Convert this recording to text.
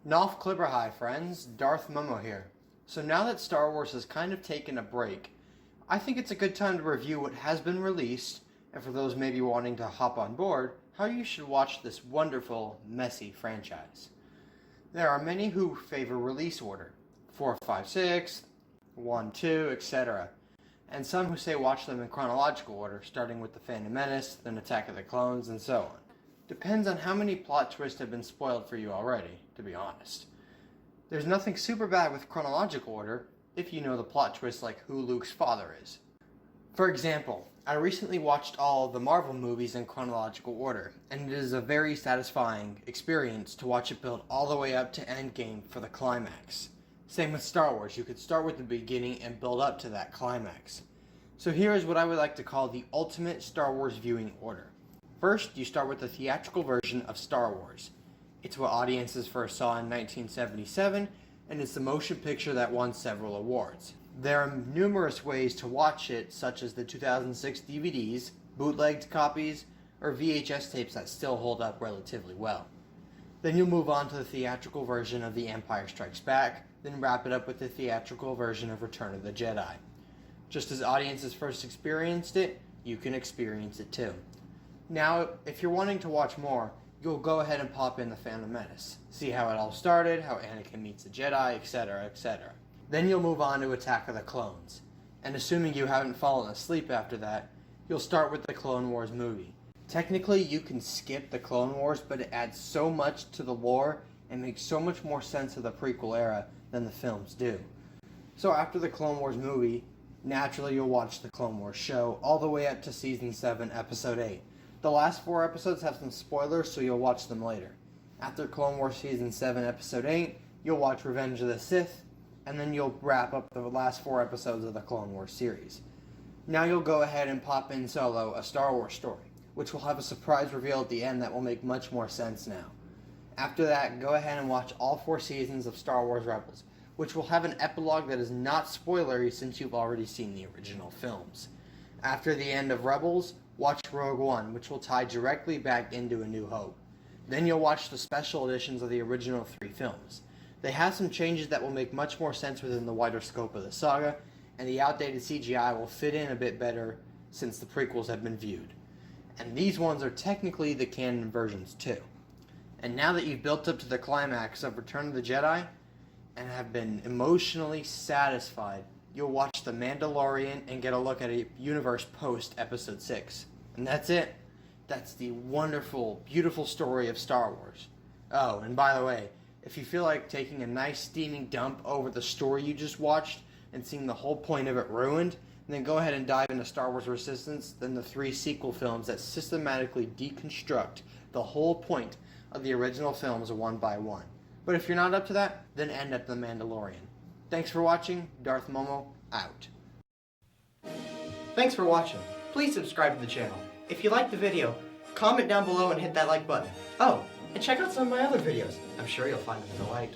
Nolf Clibberhigh, friends. Darth Momo here. So now that Star Wars has kind of taken a break, I think it's a good time to review what has been released, and for those maybe wanting to hop on board, how you should watch this wonderful, messy franchise. There are many who favor release order, 4, 5, 6, 1, 2, etc. And some who say watch them in chronological order, starting with The Phantom Menace, then Attack of the Clones, and so on. Depends on how many plot twists have been spoiled for you already, to be honest. There's nothing super bad with chronological order if you know the plot twists like who Luke's father is. For example, I recently watched all of the Marvel movies in chronological order, and it is a very satisfying experience to watch it build all the way up to Endgame for the climax. Same with Star Wars, you could start with the beginning and build up to that climax. So here is what I would like to call the ultimate Star Wars viewing order. First, you start with the theatrical version of Star Wars. It's what audiences first saw in 1977, and it's the motion picture that won several awards. There are numerous ways to watch it, such as the 2006 DVDs, bootlegged copies, or VHS tapes that still hold up relatively well. Then you'll move on to the theatrical version of The Empire Strikes Back, then wrap it up with the theatrical version of Return of the Jedi. Just as audiences first experienced it, you can experience it too. Now, if you're wanting to watch more, you'll go ahead and pop in The Phantom Menace. See how it all started, how Anakin meets the Jedi, etc., etc. Then you'll move on to Attack of the Clones. And assuming you haven't fallen asleep after that, you'll start with the Clone Wars movie. Technically, you can skip the Clone Wars, but it adds so much to the lore and makes so much more sense of the prequel era than the films do. So after the Clone Wars movie, naturally you'll watch the Clone Wars show all the way up to Season 7, Episode 8. The last 4 episodes have some spoilers, so you'll watch them later. After Clone Wars Season 7, Episode 8, you'll watch Revenge of the Sith, and then you'll wrap up the last 4 episodes of the Clone Wars series. Now you'll go ahead and pop in Solo, a Star Wars story, which will have a surprise reveal at the end that will make much more sense now. After that, go ahead and watch all 4 seasons of Star Wars Rebels, which will have an epilogue that is not spoilery since you've already seen the original films. After the end of Rebels, watch Rogue One, which will tie directly back into A New Hope. Then you'll watch the special editions of the original 3 films. They have some changes that will make much more sense within the wider scope of the saga, and the outdated CGI will fit in a bit better since the prequels have been viewed. And these ones are technically the canon versions too. And now that you've built up to the climax of Return of the Jedi, and have been emotionally satisfied, you'll watch The Mandalorian and get a look at a universe post Episode 6. And that's it. That's the wonderful, beautiful story of Star Wars. Oh, and by the way, if you feel like taking a nice steaming dump over the story you just watched and seeing the whole point of it ruined, then go ahead and dive into Star Wars Resistance, then the 3 sequel films that systematically deconstruct the whole point of the original films one by one. But if you're not up to that, then end at The Mandalorian. Thanks for watching. Darth Momo, out. Thanks for watching. Please subscribe to the channel. If you liked the video, comment down below and hit that like button. Oh, and check out some of my other videos. I'm sure you'll find them in the light.